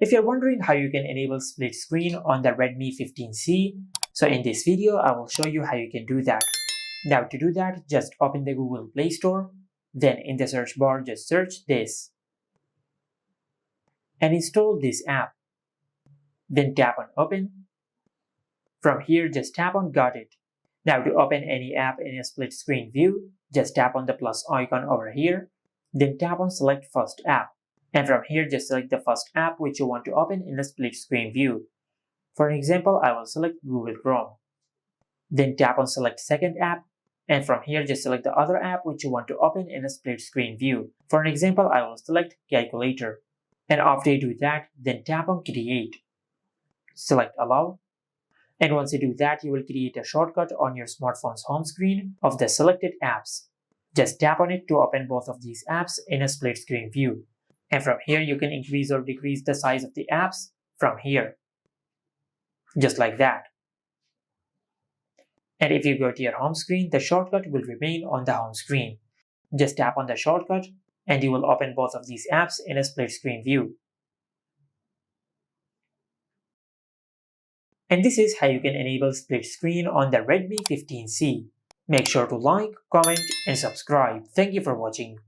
If you're wondering how you can enable split screen on the Redmi 15C, so in this video I will show you how you can do that. Now to do that, just open the Google Play Store, then in the search bar just search this and install this app. Then tap on open. From here just tap on got it. Now to open any app in a split screen view, just tap on the plus icon over here, then tap on select first app. And from here just select the first app which you want to open in a split screen view. For example, I will select Google Chrome. Then tap on select second app, and from here just select the other app which you want to open in a split screen view. For an example, I will select calculator. And after you do that, then tap on create. Select allow. And once you do that, you will create a shortcut on your smartphone's home screen of the selected apps. Just tap on it to open both of these apps in a split screen view. And from here, you can increase or decrease the size of the apps from here. Just like that. And if you go to your home screen, the shortcut will remain on the home screen. Just tap on the shortcut and you will open both of these apps in a split screen view. And this is how you can enable split screen on the Redmi 15C. Make sure to like, comment and subscribe. Thank you for watching.